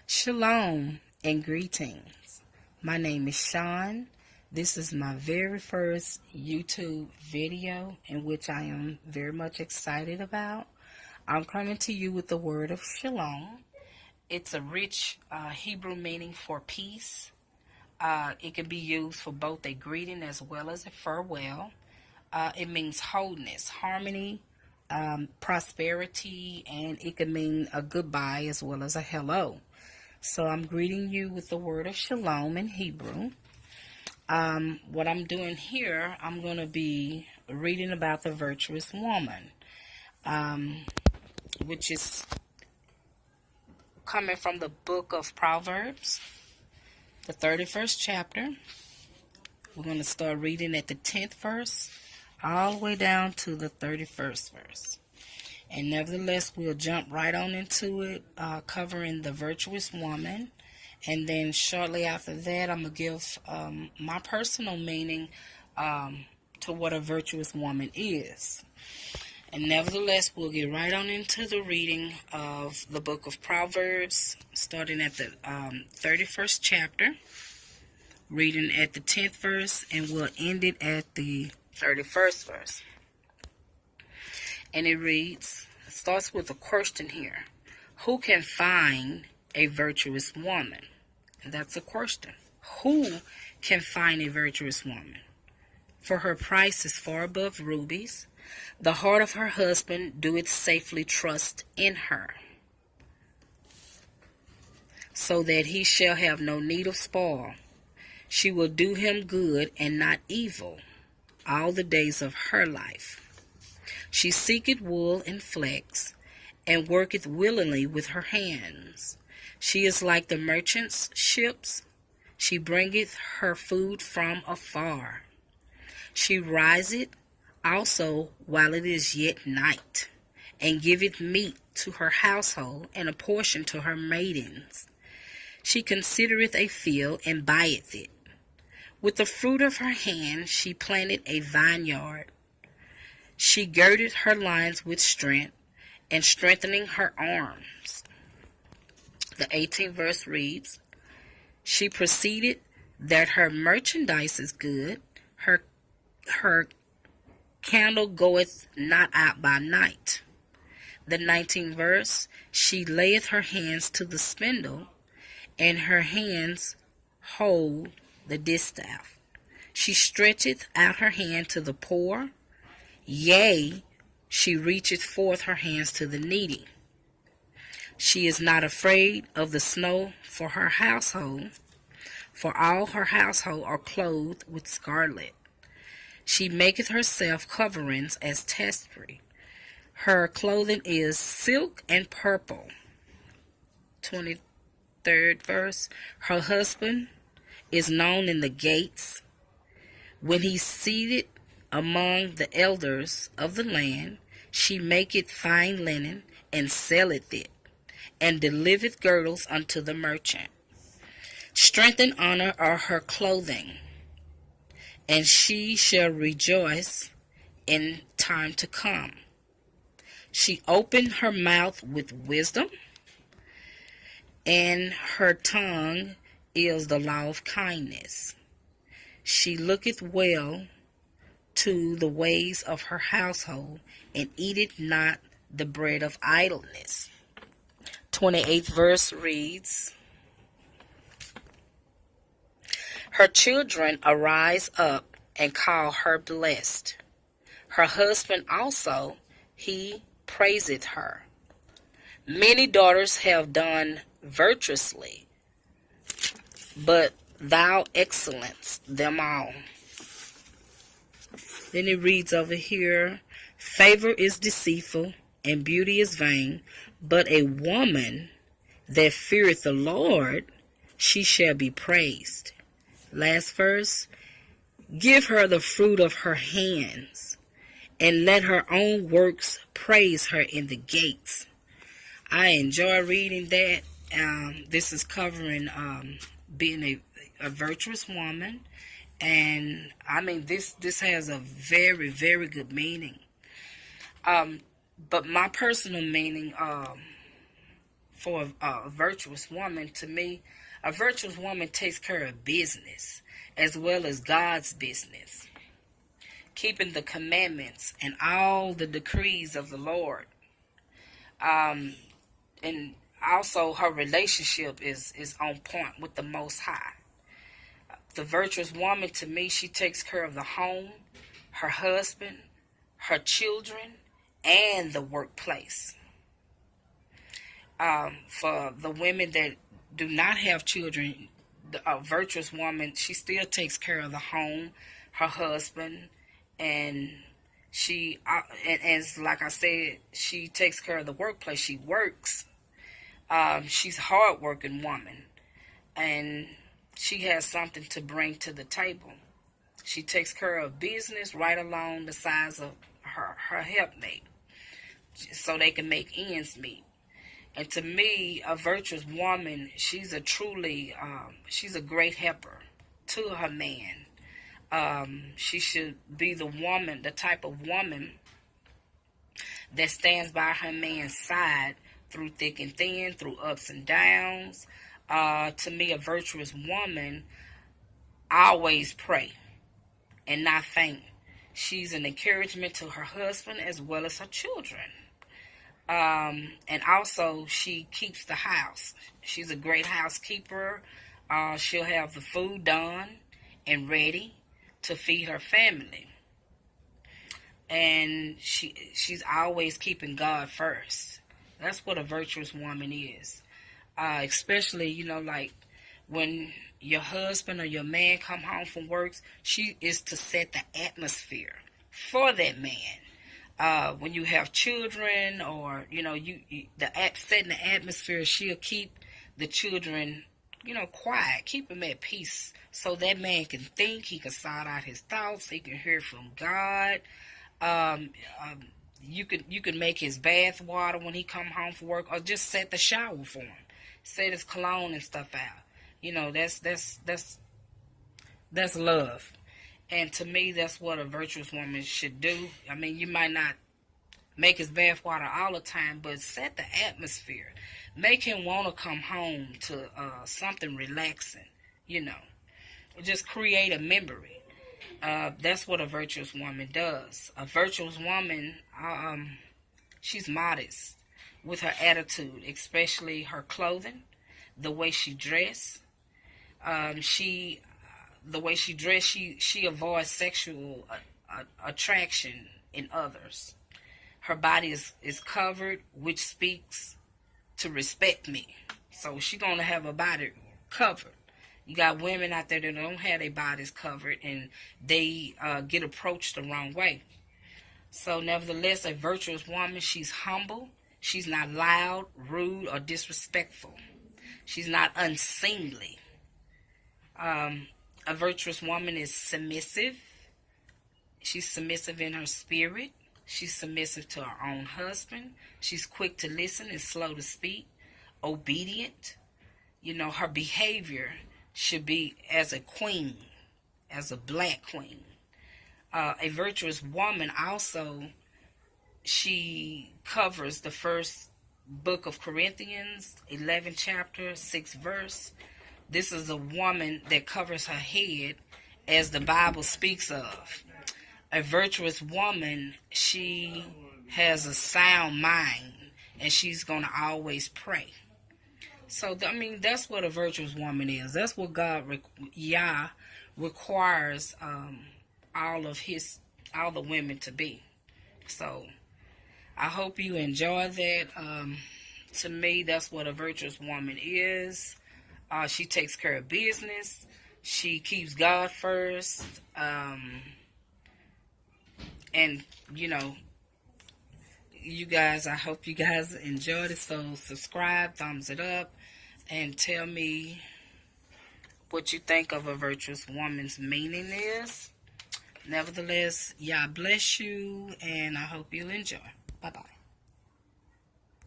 Shalom and greetings. My name is Sean. This is my very first YouTube video in which I am very much excited about. I'm coming to you with the word of shalom. It's a rich Hebrew meaning for peace. It can be used for both a greeting as well as a farewell. It means wholeness, harmony, prosperity, and it can mean a goodbye as well as a hello. So I'm greeting you with the word of shalom in Hebrew. What I'm doing here, I'm going to be reading about the virtuous woman, which is coming from the book of Proverbs, the 31st chapter. We're going to start reading at the 10th verse, all the way down to the 31st verse. And nevertheless, we'll jump right on into it, covering the virtuous woman. And then shortly after that, I'm going to give my personal meaning to what a virtuous woman is. And nevertheless, we'll get right on into the reading of the book of Proverbs, starting at the 31st chapter, reading at the 10th verse, and we'll end it at the 31st verse. And it starts with a question here. Who can find a virtuous woman? And that's a question. Who can find a virtuous woman? For her price is far above rubies. The heart of her husband doeth safely trust in her, so that he shall have no need of spoil. She will do him good and not evil all the days of her life. She seeketh wool and flax, and worketh willingly with her hands. She is like the merchant's ships. She bringeth her food from afar. She riseth also while it is yet night, and giveth meat to her household, and a portion to her maidens. She considereth a field, and buyeth it. With the fruit of her hand she planted a vineyard. She girded her loins with strength, and strengthening her arms. The 18th verse reads, She proceeded that her merchandise is good, her candle goeth not out by night. The 19th verse, She layeth her hands to the spindle, and her hands hold the distaff. She stretcheth out her hand to the poor, yea, she reacheth forth her hands to the needy. She is not afraid of the snow for her household, for all her household are clothed with scarlet. She maketh herself coverings as tapestry. Her clothing is silk and purple. 23rd verse, Her husband is known in the gates. When he seated among the elders of the land, she maketh fine linen, and selleth it, and delivereth girdles unto the merchant. Strength and honor are her clothing, and she shall rejoice in time to come. She opened her mouth with wisdom, and her tongue is the law of kindness. She looketh well to the ways of her household, and eateth not the bread of idleness. 28th verse reads, Her children arise up and call her blessed. Her husband also, he praiseth her. Many daughters have done virtuously, but thou excellence them all. Then it reads over here, Favor is deceitful, and beauty is vain, but a woman that feareth the Lord, she shall be praised. Last verse, Give her the fruit of her hands, and let her own works praise her in the gates. I enjoy reading that. This is covering being a virtuous woman. And I mean, this has a very, very good meaning. But my personal meaning for a virtuous woman, to me, a virtuous woman takes care of business as well as God's business, keeping the commandments and all the decrees of the Lord. And also her relationship is on point with the Most High. The virtuous woman, to me, she takes care of the home, her husband, her children, and the workplace. For the women that do not have children, a virtuous woman, she still takes care of the home, her husband, and she, and as like I said, she takes care of the workplace. She works. She's a hard-working woman, and she has something to bring to the table. She takes care of business right along the sides of her helpmate, so they can make ends meet. And to me, a virtuous woman, she's a great helper to her man. She should be the type of woman that stands by her man's side through thick and thin, through ups and downs. To me, a virtuous woman always pray and not faint. She's an encouragement to her husband as well as her children. And also, she keeps the house. She's a great housekeeper. She'll have the food done and ready to feed her family. And she's always keeping God first. That's what a virtuous woman is. Especially, like when your husband or your man come home from work, she is to set the atmosphere for that man. When you have children, or setting the atmosphere, she'll keep the children, quiet, keep them at peace, so that man can think, he can sort out his thoughts, he can hear from God. You can make his bath water when he come home from work, or just set the shower for him, set his cologne and stuff out. That's love. And to me, that's what a virtuous woman should do. I mean, you might not make his bath water all the time, but set the atmosphere. Make him want to come home to something relaxing, Just create a memory. That's what a virtuous woman does. A virtuous woman, she's modest with her attitude, especially her clothing, the way she dress. The way she dressed, she avoids sexual attraction in others. Her body is covered, which speaks to respect me. So she's going to have her body covered. You got women out there that don't have their bodies covered, and they get approached the wrong way. So nevertheless, a virtuous woman, she's humble. She's not loud, rude, or disrespectful. She's not unseemly. A virtuous woman is submissive. She's submissive in her spirit. She's submissive to her own husband. She's quick to listen and slow to speak. Obedient. Her behavior should be as a queen, as a black queen. A virtuous woman also, she covers the first book of Corinthians, 11th chapter, 6th verse. This is a woman that covers her head, as the Bible speaks of. A virtuous woman, she has a sound mind, and she's going to always pray. So, that's what a virtuous woman is. That's what Yah requires all the women to be. So, I hope you enjoy that. To me, that's what a virtuous woman is. She takes care of business. She keeps God first. And, you guys, I hope you guys enjoyed it. So subscribe, thumbs it up, and tell me what you think of a virtuous woman's meaning is. Nevertheless, Yah bless you, and I hope you'll enjoy. Bye-bye.